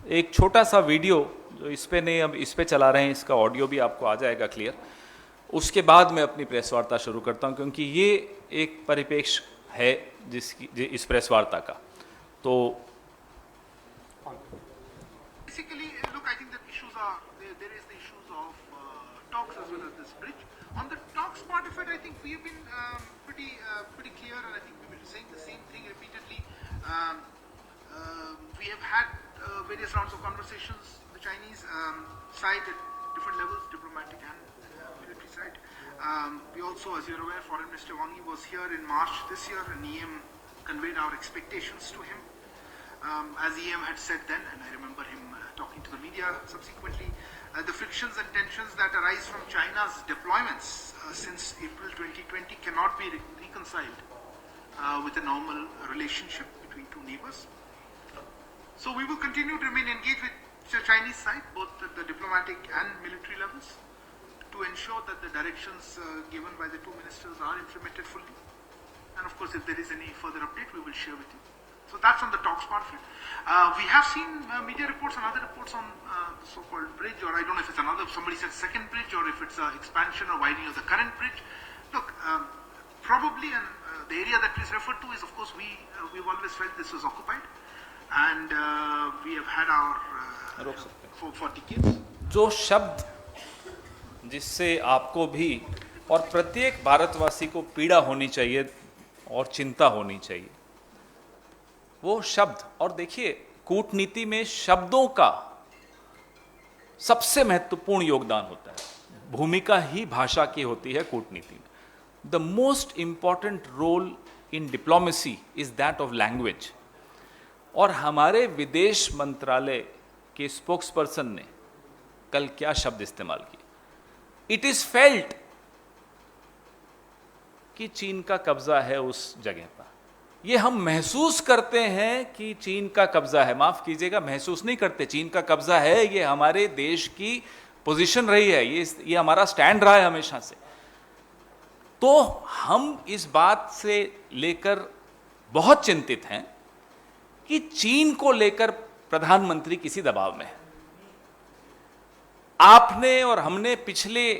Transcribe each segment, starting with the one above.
एक छोटा सा वीडियो जो इस पे नहीं, अब इस पे चला रहे हैं, इसका ऑडियो भी आपको आ जाएगा क्लियर। उसके बाद मैं अपनी प्रेस वार्ता शुरू करता हूं, क्योंकि ये एक परिप्रेक्ष्य है इस प्रेस वार्ता का। तो Basically, look, I think that issues are there is the issues of talks as well as this bridge. On the talks part of it, I think we have been pretty clear, and I think we've been saying the same thing repeatedly. We have had various rounds of conversations, the Chinese side at different levels, diplomatic and military side. We also, as you're aware, Foreign Minister Wang Yi was here in March this year, and EM conveyed our expectations to him. As EM had said then, and I remember him talking to the media subsequently, the frictions and tensions that arise from China's deployments since April 2020 cannot be reconciled with a normal relationship between two neighbors. So we will continue to remain engaged with the Chinese side, both at the diplomatic and military levels, to ensure that the directions given by the two ministers are implemented fully. And of course, if there is any further update, we will share with you. So that's on the talks part of it. We have seen media reports and other reports on the so-called bridge, or I don't know if it's another, somebody said second bridge, or if it's an expansion or widening of the current bridge. Look, probably, and the area that is referred to is, of course, we've always felt this was occupied, and we have had our for decades. जो शब्द जिससे आपको भी और प्रत्येक भारतवासी को पीड़ा होनी चाहिए और चिंता होनी चाहिए, वो शब्द, और देखिए कूटनीति में शब्दों का सबसे महत्वपूर्ण योगदान होता है। भूमिका ही भाषा की होती है कूटनीति में। The most important role in diplomacy is that of language. और हमारे विदेश मंत्रालय के स्पोक्सपर्सन ने कल क्या शब्द इस्तेमाल किए? इट इज फेल्ट कि चीन का कब्जा है उस जगह पर। ये हम महसूस करते हैं कि चीन का कब्जा है, माफ कीजिएगा, महसूस नहीं करते, चीन का कब्जा है। ये हमारे देश की पोजीशन रही है, ये हमारा स्टैंड रहा है हमेशा से। तो हम इस बात से लेकर बहुत चिंतित हैं कि चीन को लेकर प्रधानमंत्री किसी दबाव में है। आपने और हमने पिछले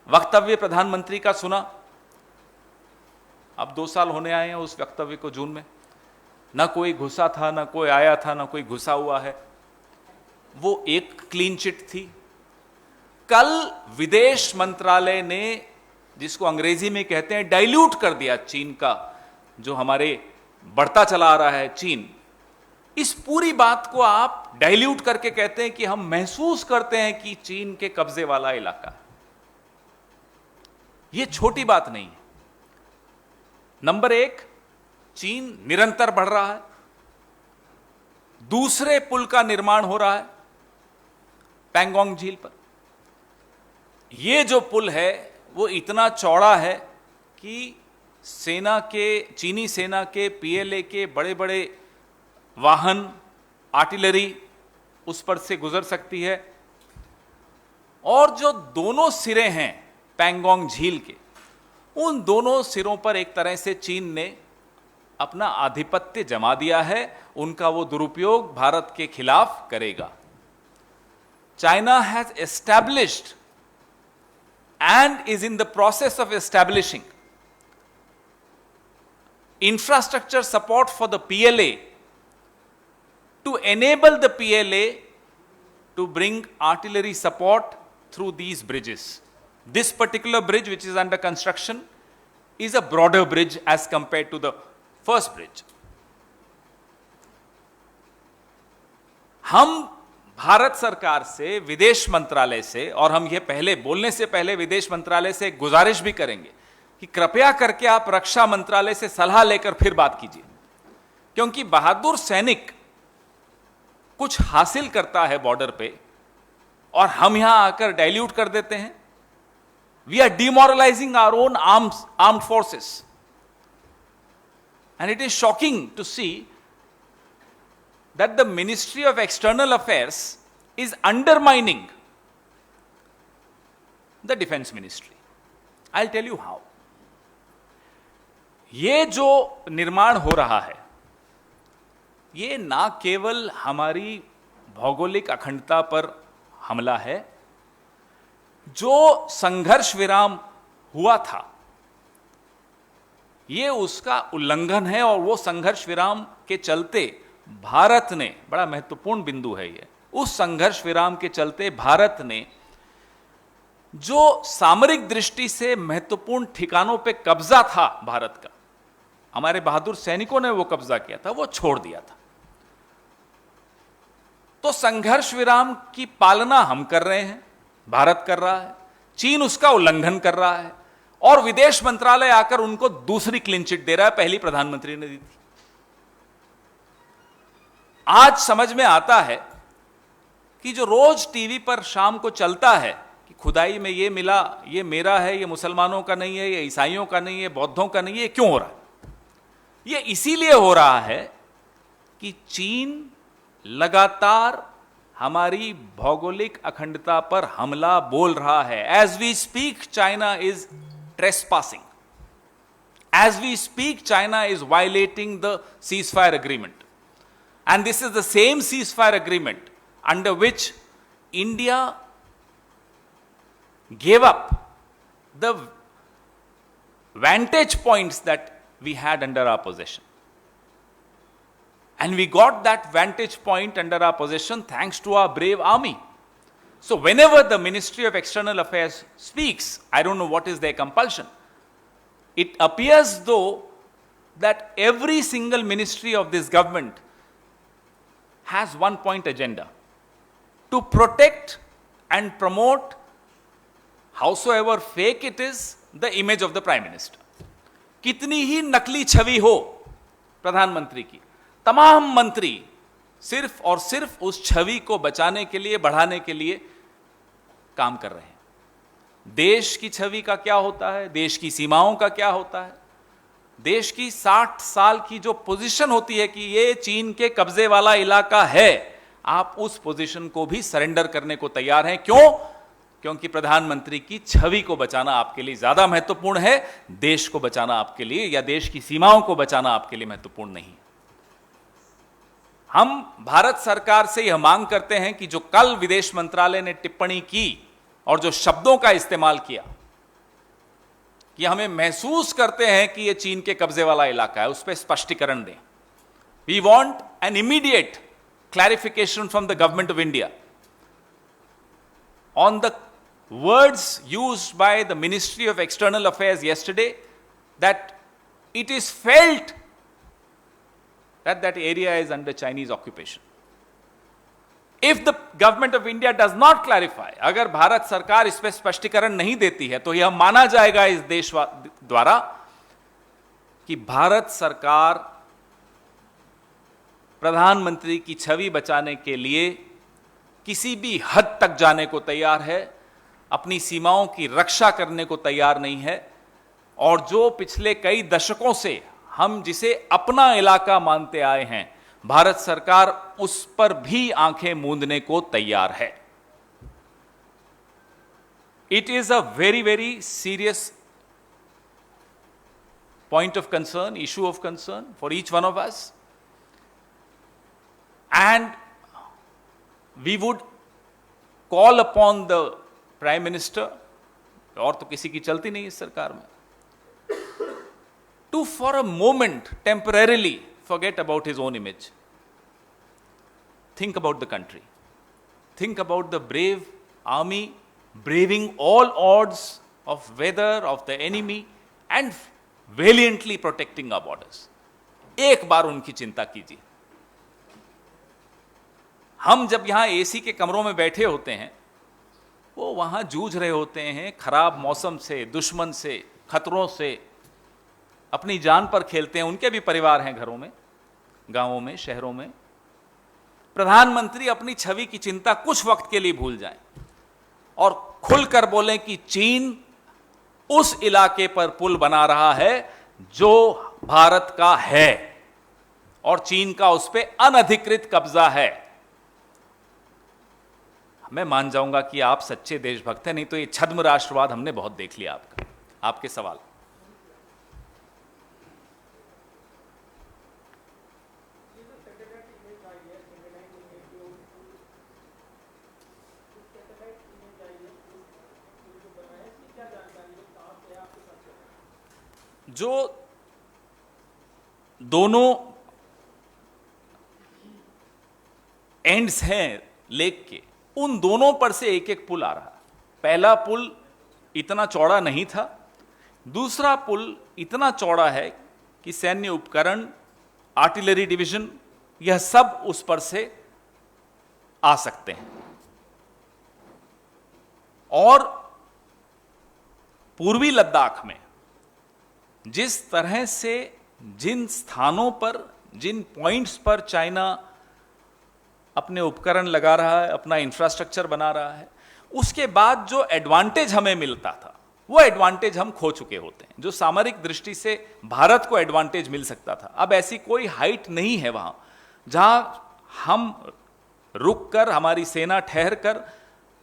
वक्तव्य प्रधानमंत्री का सुना, अब 2 साल होने आए हैं उस वक्तव्य को, जून में ना कोई घुसा था, ना कोई आया था, ना कोई घुसा हुआ है। वो एक क्लीन चिट थी। कल विदेश मंत्रालय ने, जिसको अंग्रेजी में कहते हैं, डाइल्यूट कर दिया चीन का, जो हमारे बढ़ता चला आ रहा है चीन। इस पूरी बात को आप डाइल्यूट करके कहते हैं कि हम महसूस करते हैं कि चीन के कब्जे वाला इलाका है। यह छोटी बात नहीं है। नंबर 1, चीन निरंतर बढ़ रहा है। दूसरे पुल का निर्माण हो रहा है पैंगोंग झील पर। यह जो पुल है वो इतना चौड़ा है कि चीनी सेना के पीएलए के बड़े बड़े वाहन, आर्टिलरी उस पर से गुजर सकती है। और जो दोनों सिरे हैं पैंगोंग झील के, उन दोनों सिरों पर एक तरह से चीन ने अपना आधिपत्य जमा दिया है। उनका वो दुरुपयोग भारत के खिलाफ करेगा। China has established and is in the process of establishing infrastructure support for the PLA to enable the PLA to bring artillery support through these bridges. This particular bridge, which is under construction, is a broader bridge as compared to the first bridge. हम भारत सरकार से, विदेश मंत्रालय से, और हम ये पहले बोलने से पहले विदेश मंत्रालय से गुजारिश भी करेंगे कि कृपया करके आप रक्षा मंत्रालय से सलाह लेकर फिर बात कीजिए, क्योंकि बहादुर सैनिक कुछ हासिल करता है बॉर्डर पे और हम यहां आकर डाइल्यूट कर देते हैं। We are demoralising our own armed forces, and it is shocking to see that the Ministry of External Affairs is undermining the Defense Ministry. I'll tell you how. ये जो निर्माण हो रहा है, ये ना केवल हमारी भौगोलिक अखंडता पर हमला है। जो संघर्ष विराम हुआ था ये उसका उल्लंघन है, और वो संघर्ष विराम के चलते भारत ने, बड़ा महत्वपूर्ण बिंदु है ये, उस संघर्ष विराम के चलते भारत ने जो सामरिक दृष्टि से महत्वपूर्ण ठिकानों पे कब्जा था भारत का, हमारे बहादुर सैनिकों ने वो कब्जा किया था, वो छोड़ दिया था। तो संघर्ष विराम की पालना हम कर रहे हैं, भारत कर रहा है, चीन उसका उल्लंघन कर रहा है, और विदेश मंत्रालय आकर उनको दूसरी क्लीन चिट दे रहा है, पहली प्रधानमंत्री ने दी थी। आज समझ में आता है कि जो रोज टीवी पर शाम को चलता है कि खुदाई में ये मिला, ये मेरा है, ये मुसलमानों का नहीं है, ये ईसाइयों का नहीं है, बौद्धों का नहीं है, ये क्यों हो रहा है? ये इसीलिए हो रहा है कि चीन लगातार हमारी भौगोलिक अखंडता पर हमला बोल रहा है। As we speak China is trespassing, as we speak China is violating the ceasefire agreement, and this is the same ceasefire agreement under which India gave up the vantage points that we had under our possession. And we got that vantage point under our possession thanks to our brave army. So whenever the Ministry of External Affairs speaks, I don't know what is their compulsion. It appears though that every single ministry of this government has one point agenda: to protect and promote, howsoever fake it is, the image of the Prime Minister. कितनी ही नकली छवि हो प्रधानमंत्री की, तमाम मंत्री सिर्फ और सिर्फ उस छवि को बचाने के लिए, बढ़ाने के लिए काम कर रहे हैं। देश की छवि का क्या होता है, देश की सीमाओं का क्या होता है, देश की 60 साल की जो पोजीशन होती है कि ये चीन के कब्जे वाला इलाका है, आप उस पोजीशन को भी सरेंडर करने को तैयार हैं। क्यों? क्योंकि प्रधानमंत्री की छवि को बचाना आपके लिए ज्यादा महत्वपूर्ण है, देश को बचाना आपके लिए या देश की सीमाओं को बचाना आपके लिए महत्वपूर्ण नहीं। हम भारत सरकार से यह मांग करते हैं कि जो कल विदेश मंत्रालय ने टिप्पणी की और जो शब्दों का इस्तेमाल किया कि हमें महसूस करते हैं कि यह चीन के कब्जे वाला इलाका है, उस पर स्पष्टीकरण दें। We want an immediate clarification from the government of India on the words used by the Ministry of External Affairs yesterday, that it is felt that that area is under Chinese occupation. If the government of India does not clarify, अगर भारत सरकार इस पर स्पष्टीकरण नहीं देती है तो यह माना जाएगा इस देश द्वारा कि भारत सरकार प्रधानमंत्री की छवि बचाने के लिए किसी भी हद तक जाने को तैयार है, अपनी सीमाओं की रक्षा करने को तैयार नहीं है, और जो पिछले कई दशकों से हम जिसे अपना इलाका मानते आए हैं, भारत सरकार उस पर भी आंखें मूंदने को तैयार है। It is a very very serious point of concern, issue of concern for each one of us, and we would call upon the Prime Minister, और तो किसी की चलती नहीं इस सरकार में, to for a moment temporarily forget about his own image. Think about the country. Think about the brave army braving all odds of weather, of the enemy, and valiantly protecting our borders. एक बार उनकी चिंता कीजिए। हम जब यहां AC के कमरों में बैठे होते हैं, वो वहां जूझ रहे होते हैं खराब मौसम से, दुश्मन से, खतरों से, अपनी जान पर खेलते हैं। उनके भी परिवार हैं घरों में, गांवों में, शहरों में। प्रधानमंत्री अपनी छवि की चिंता कुछ वक्त के लिए भूल जाएं और खुलकर बोलें कि चीन उस इलाके पर पुल बना रहा है जो भारत का है और चीन का उस पर अनधिकृत कब्जा है। मैं मान जाऊंगा कि आप सच्चे देशभक्त हैं, नहीं तो ये छद्म राष्ट्रवाद हमने बहुत देख लिया। आपके सवाल। जो दोनों एंड्स हैं लेक के, उन दोनों पर से एक एक पुल आ रहा है। पहला पुल इतना चौड़ा नहीं था, दूसरा पुल इतना चौड़ा है कि सैन्य उपकरण, आर्टिलरी डिवीजन, यह सब उस पर से आ सकते हैं। और पूर्वी लद्दाख में जिस तरह से जिन स्थानों पर, जिन पॉइंट्स पर चाइना अपने उपकरण लगा रहा है, अपना इंफ्रास्ट्रक्चर बना रहा है, उसके बाद जो एडवांटेज हमें मिलता था वो एडवांटेज हम खो चुके होते हैं। जो सामरिक दृष्टि से भारत को एडवांटेज मिल सकता था, अब ऐसी कोई हाइट नहीं है वहां जहां हम रुक कर, हमारी सेना ठहर कर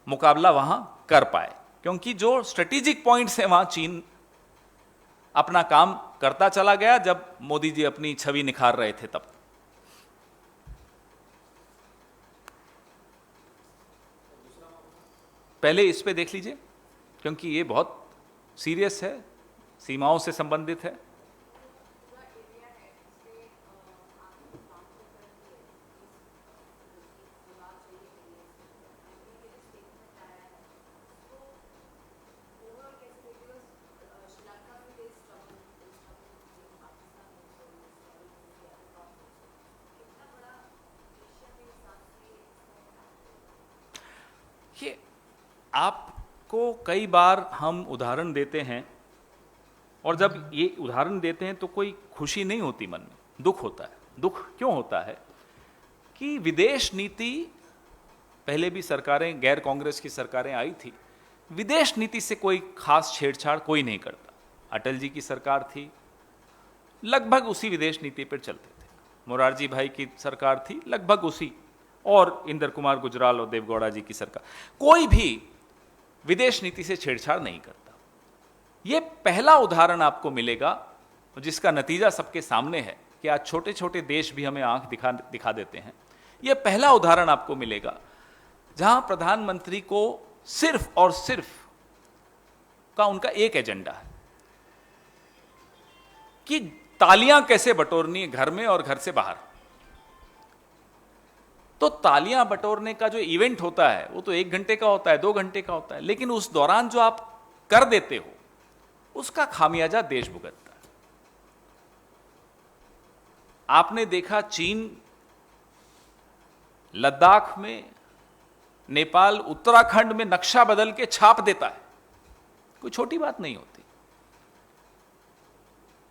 मुकाबला वहां कर पाए, क्योंकि जो स्ट्रेटेजिक पॉइंट्स है वहां चीन अपना काम करता चला गया। जब मोदी जी अपनी छवि निखार रहे थे तब पहले इस पे देख लीजिए, क्योंकि ये बहुत सीरियस है, सीमाओं से संबंधित है। ये आपको कई बार हम उदाहरण देते हैं, और जब ये उदाहरण देते हैं तो कोई खुशी नहीं होती मन में, दुख होता है। दुख क्यों होता है कि विदेश नीति, पहले भी सरकारें, गैर कांग्रेस की सरकारें आई थी, विदेश नीति से कोई खास छेड़छाड़ कोई नहीं करता। अटल जी की सरकार थी, लगभग उसी विदेश नीति पर चलते थे। मोरारजी भाई की सरकार थी, लगभग उसी, और इंदर कुमार गुजराल और देवगौड़ा जी की सरकार, कोई भी विदेश नीति से छेड़छाड़ नहीं करता। यह पहला उदाहरण आपको मिलेगा जिसका नतीजा सबके सामने है कि आज छोटे छोटे देश भी हमें आंख दिखा देते हैं। यह पहला उदाहरण आपको मिलेगा जहां प्रधानमंत्री को सिर्फ और सिर्फ का उनका एक एजेंडा है कि तालियां कैसे बटोरनी है घर में और घर से बाहर। तो तालियां बटोरने का जो इवेंट होता है वो तो 1 घंटे का होता है, 2 घंटे का होता है, लेकिन उस दौरान जो आप कर देते हो उसका खामियाजा देश भुगतता है। आपने देखा चीन लद्दाख में, नेपाल उत्तराखंड में नक्शा बदल के छाप देता है, कोई छोटी बात नहीं होती।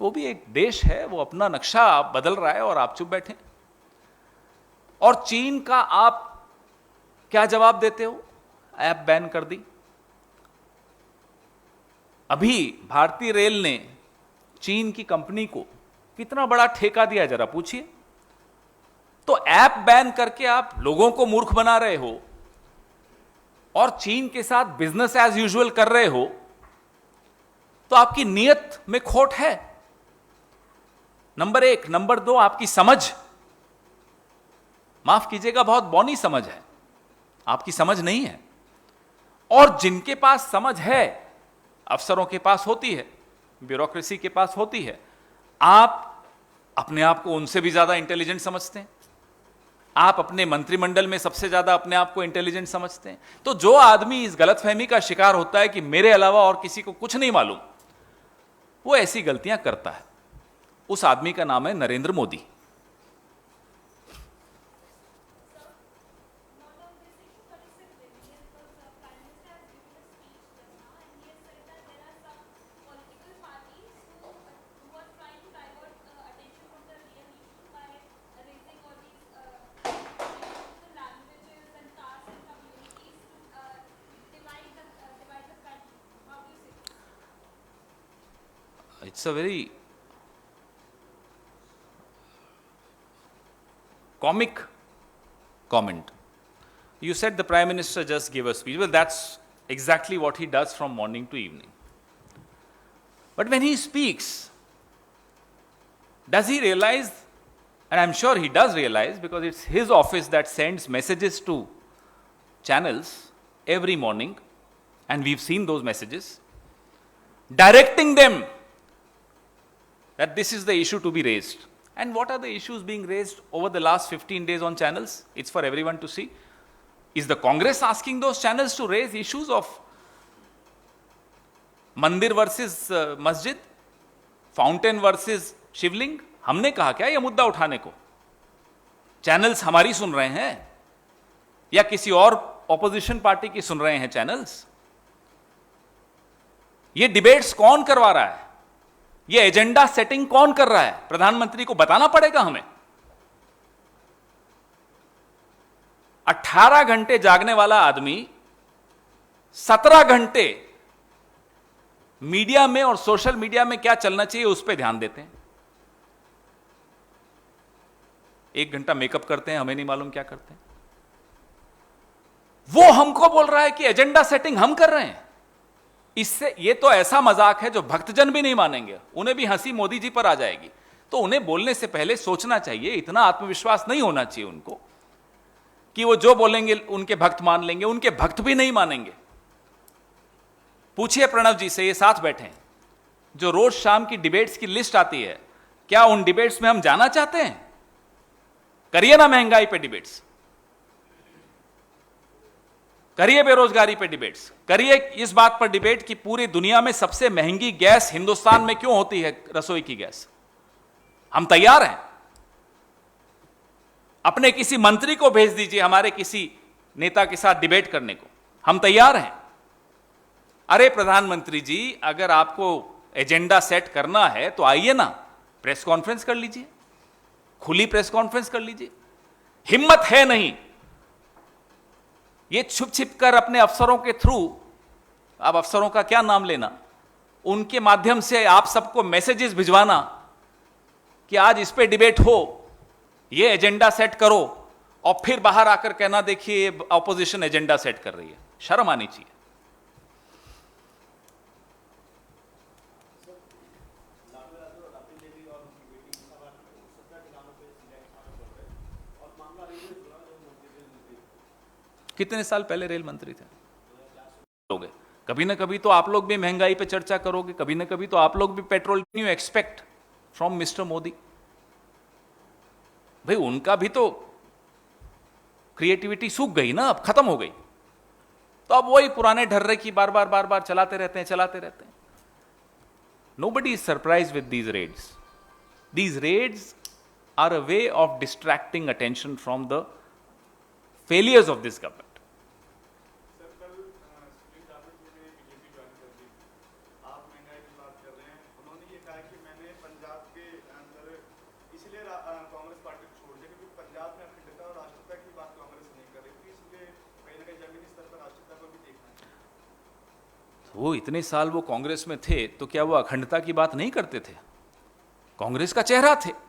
वो भी एक देश है, वो अपना नक्शा बदल रहा है और आप चुप बैठे। और चीन का आप क्या जवाब देते हो? ऐप बैन कर दी। अभी भारतीय रेल ने चीन की कंपनी को कितना बड़ा ठेका दिया, जरा पूछिए। तो ऐप बैन करके आप लोगों को मूर्ख बना रहे हो और चीन के साथ बिजनेस एज यूजुअल कर रहे हो, तो आपकी नीयत में खोट है, नंबर 1। नंबर 2, आपकी समझ, माफ कीजिएगा, बहुत बौनी समझ है, आपकी समझ नहीं है। और जिनके पास समझ है, अफसरों के पास होती है, ब्यूरोक्रेसी के पास होती है, आप अपने आप को उनसे भी ज्यादा इंटेलिजेंट समझते हैं। आप अपने मंत्रिमंडल में सबसे ज्यादा अपने आप को इंटेलिजेंट समझते हैं। तो जो आदमी इस गलतफहमी का शिकार होता है कि मेरे अलावा और किसी को कुछ नहीं मालूम, वो ऐसी गलतियां करता है। उस आदमी का नाम है Narendra Modi. It's a very comic comment. You said the Prime Minister just gave a speech. Well, that's exactly what he does from morning to evening. But when he speaks, does he realize, and I'm sure he does realize, because it's his office that sends messages to channels every morning, and we've seen those messages, directing them that this is the issue to be raised. And what are the issues being raised over the last 15 days on channels? It's for everyone to see. Is the Congress asking those channels to raise issues of मंदिर versus मस्जिद, fountain versus शिवलिंग? हमने कहा क्या यह मुद्दा उठाने को? Channels हमारी सुन रहे हैं या किसी और ऑपोजिशन पार्टी की सुन रहे हैं चैनल्स? ये डिबेट्स कौन करवा रहा है? ये एजेंडा सेटिंग कौन कर रहा है? प्रधानमंत्री को बताना पड़ेगा हमें। 18 घंटे जागने वाला आदमी 17 घंटे मीडिया में और सोशल मीडिया में क्या चलना चाहिए उस पर ध्यान देते हैं। 1 घंटा मेकअप करते हैं, हमें नहीं मालूम क्या करते हैं। वो हमको बोल रहा है कि एजेंडा सेटिंग हम कर रहे हैं। इससे ये तो ऐसा मजाक है जो भक्तजन भी नहीं मानेंगे, उन्हें भी हंसी मोदी जी पर आ जाएगी। तो उन्हें बोलने से पहले सोचना चाहिए, इतना आत्मविश्वास नहीं होना चाहिए उनको कि वो जो बोलेंगे उनके भक्त मान लेंगे। उनके भक्त भी नहीं मानेंगे। पूछिए प्रणव जी से, ये साथ बैठे हैं, जो रोज शाम की डिबेट्स की लिस्ट आती है, क्या उन डिबेट्स में हम जाना चाहते हैं? करिए ना महंगाई पे डिबेट्स, करिए बेरोजगारी पे डिबेट्स, करिए इस बात पर डिबेट कि पूरी दुनिया में सबसे महंगी गैस हिंदुस्तान में क्यों होती है, रसोई की गैस। हम तैयार हैं। अपने किसी मंत्री को भेज दीजिए हमारे किसी नेता के साथ डिबेट करने को, हम तैयार हैं। अरे प्रधानमंत्री जी, अगर आपको एजेंडा सेट करना है तो आइए ना, प्रेस कॉन्फ्रेंस कर लीजिए, खुली प्रेस कॉन्फ्रेंस कर लीजिए। हिम्मत है नहीं ये छुप छिप कर अपने अफसरों के थ्रू, अब अफसरों का क्या नाम लेना, उनके माध्यम से आप सबको मैसेजेस भिजवाना कि आज इस पे डिबेट हो, ये एजेंडा सेट करो, और फिर बाहर आकर कहना देखिए ऑपोजिशन एजेंडा सेट कर रही है। शर्म आनी चाहिए। कितने साल पहले रेल मंत्री थे लोग? कभी ना कभी तो आप लोग भी महंगाई पे चर्चा करोगे, कभी ना कभी तो आप लोग भी petrol you expect from mister Modi. भाई उनका भी तो क्रिएटिविटी सूख गई ना, अब खत्म हो गई, तो अब वही पुराने ढर्रे की बार बार चलाते रहते हैं। Nobody is surprise with these raids. These raids are a way of distracting attention from the failures of this government. Sir कल सुनील जाखड़ जी ने बीजेपी ज्वाइन कर दी, आप महंगाई की बात कर रहे हैं। उन्होंने ये कहा कि मैंने पंजाब के अंदर इसलिए कांग्रेस पार्टी को छोड़ दिया क्योंकि पंजाब में अखंडता और राष्ट्रीयता की बात कांग्रेस नहीं कर रही थी, इसलिए कहीं ना कहीं जमीनी स्तर पर राष्ट्रीयता को भी देखना है। वो इतने साल वो कांग्रेस में थे तो क्या वो अखंडता की बात नहीं करते थे? कांग्रेस का चेहरा थे।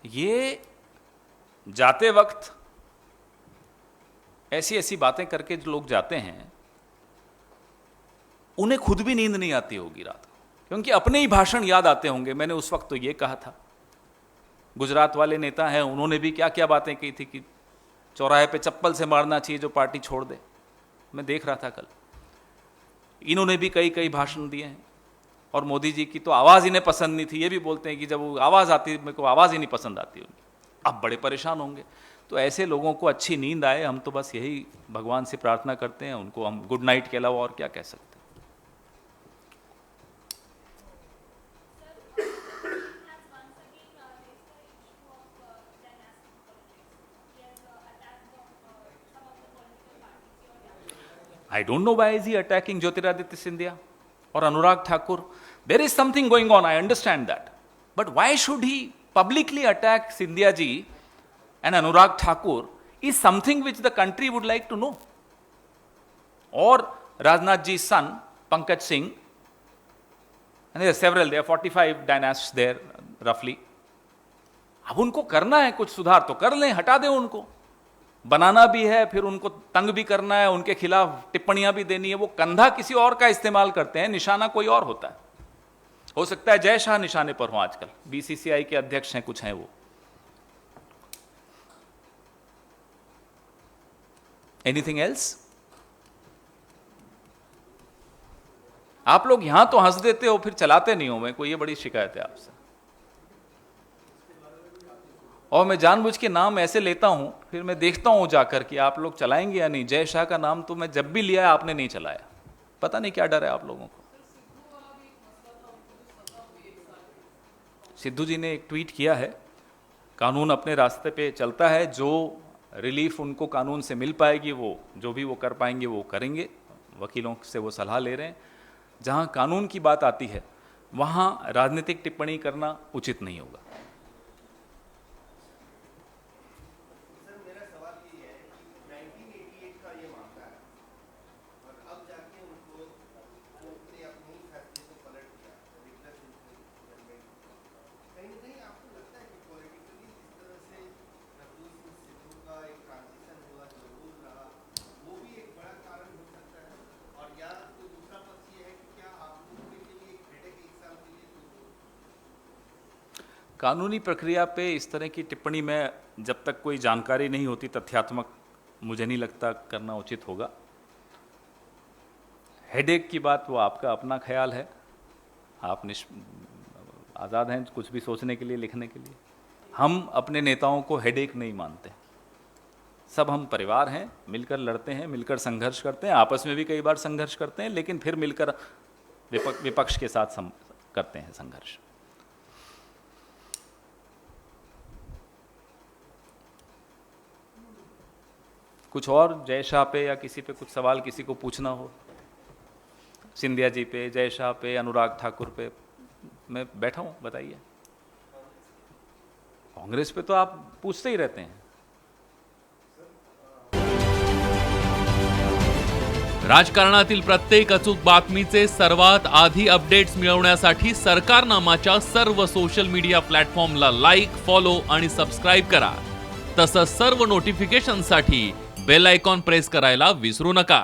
ये जाते वक्त ऐसी ऐसी बातें करके जो लोग जाते हैं, उन्हें खुद भी नींद नहीं आती होगी रात को, क्योंकि अपने ही भाषण याद आते होंगे। मैंने उस वक्त तो ये कहा था। गुजरात वाले नेता हैं, उन्होंने भी क्या क्या बातें की थी कि चौराहे पे चप्पल से मारना चाहिए जो पार्टी छोड़ दे। मैं देख रहा था कल, इन्होंने भी कई कई भाषण दिए हैं। और मोदी जी की तो आवाज़ इन्हें पसंद नहीं थी। ये भी बोलते हैं कि जब वो आवाज़ आती, मेरे को आवाज़ ही नहीं पसंद आती उनकी। अब बड़े परेशान होंगे। तो ऐसे लोगों को अच्छी नींद आए, हम तो बस यही भगवान से प्रार्थना करते हैं। उनको हम गुड नाइट के अलावा और क्या कह सकते हैं। I don't know why is he attacking Jyotiraditya Scindia or Anurag Thakur. There is something going on, I understand that. But why should he publicly attack Scindia ji and Anurag Thakur is something which the country would like to know. Or Rajnath ji's son, Pankaj Singh, and there are several, there are 45 dynasts there roughly. अब उनको करना है कुछ सुधार तो कर लें, हटा दें उनको। बनाना भी है, फिर उनको तंग भी करना है, उनके खिलाफ टिप्पणियां भी देनी है। वो कंधा किसी और का इस्तेमाल करते हैं, निशाना कोई और होता है। हो सकता है जय शाह निशाने पर हो आजकल, बीसीसीआई के अध्यक्ष हैं, कुछ हैं वो। Anything else? आप लोग यहां तो हंस देते हो, फिर चलाते नहीं हो। मैं कोई ये बड़ी शिकायत है आपसे। और मैं जानबूझ के नाम ऐसे लेता हूं, फिर मैं देखता हूं जाकर कि आप लोग चलाएंगे या नहीं। जय शाह का नाम तो मैं जब भी लिया आपने नहीं चलाया, पता नहीं क्या डर है आप लोगों को। सिद्धू जी ने एक ट्वीट किया है, कानून अपने रास्ते पे चलता है, जो रिलीफ उनको कानून से मिल पाएगी वो जो भी वो कर पाएंगे वो करेंगे। वकीलों से वो सलाह ले रहे हैं। जहां कानून की बात आती है वहां राजनीतिक टिप्पणी करना उचित नहीं होगा। सर मेरा सवाल ये है कि 1988 का ये मामला है और अब जाके उनको कोर्ट ने अपने ही फैसले को पलट दिया, रिगुलर जजमेंट। कहीं ना कहीं आपको लगता है कि पॉलिटिकली जिस तरह से नवजोत सिंह सिद्धू का एक ट्रांजिशन हुआ, जो रूल रहा, वो भी एक बड़ा कारण हो सकता है? और या तो दूसरा पक्ष ये है कि क्या आप लोगों के लिए एक हेडेक एक साल के लिए कानूनी प्रक्रिया पे इस तरह की टिप्पणी में जब तक कोई जानकारी नहीं होती तथ्यात्मक, मुझे नहीं लगता करना उचित होगा। हेडेक की बात वो आपका अपना ख्याल है, आप आज़ाद हैं कुछ भी सोचने के लिए, लिखने के लिए। हम अपने नेताओं को हेडेक नहीं मानते। सब हम परिवार हैं, मिलकर लड़ते हैं, मिलकर संघर्ष करते हैं, आपस में भी कई बार संघर्ष करते हैं, लेकिन फिर मिलकर विपक्ष के साथ करते हैं संघर्ष। कुछ और जय शाह पे या किसी पे कुछ सवाल किसी को पूछना हो, सिंधिया जी पे, जय शाह पे, अनुराग ठाकुर पे, मैं बैठा हूं, बताइए। कांग्रेस पे तो आप पूछते ही रहते हैं। राजकारणातील प्रत्येक अचूक बातमीचे सर्वात आधी अपडेट्स मिळवण्यासाठी सरकारनामाच्या सर्व सोशल मीडिया प्लॅटफॉर्मला लाईक, फॉलो आणि सबस्क्राईब करा। तसंच सर्व नोटिफिकेशनसाठी बेल आयकॉन प्रेस करायला विसरू नका।